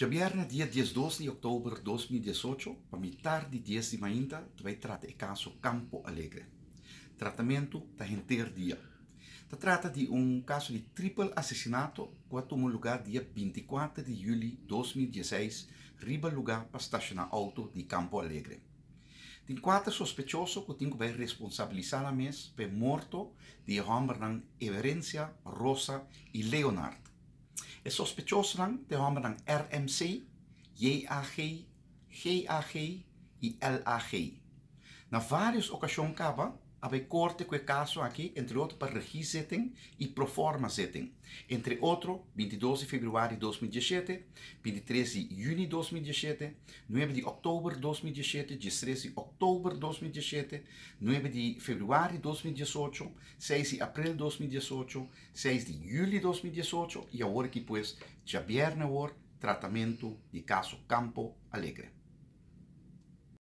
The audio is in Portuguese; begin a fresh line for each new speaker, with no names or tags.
Ya viernes dia 12 de outubro de 2018, para mi tarde 10 de manhã, vai tratar o caso Campo Alegre. Tratamento da inteiro dia. Se trata de caso de triplo assassinato que tomou lugar dia 24 de julho de 2016, riba lugar para estacionar auto de Campo Alegre. Tem quatro sospechosos que têm que ser responsabilizados pela morte de homem Everência, Rosa e Leonard. Os sospechosos de homem RMC, JAG, GAG e LAG. Na várias ocasiões, havia corte com o caso aqui, entre outros para registro e proforma setting. Entre outros, 22 de fevereiro de 2017, 23 de junho de 2017, 9 de outubro de 2017, 13 de outubro de 2017, 9 de fevereiro de 2018, 6 de abril de 2018, 6 de julho de 2018 e agora que pues, já viernes, tratamento de caso Campo Alegre.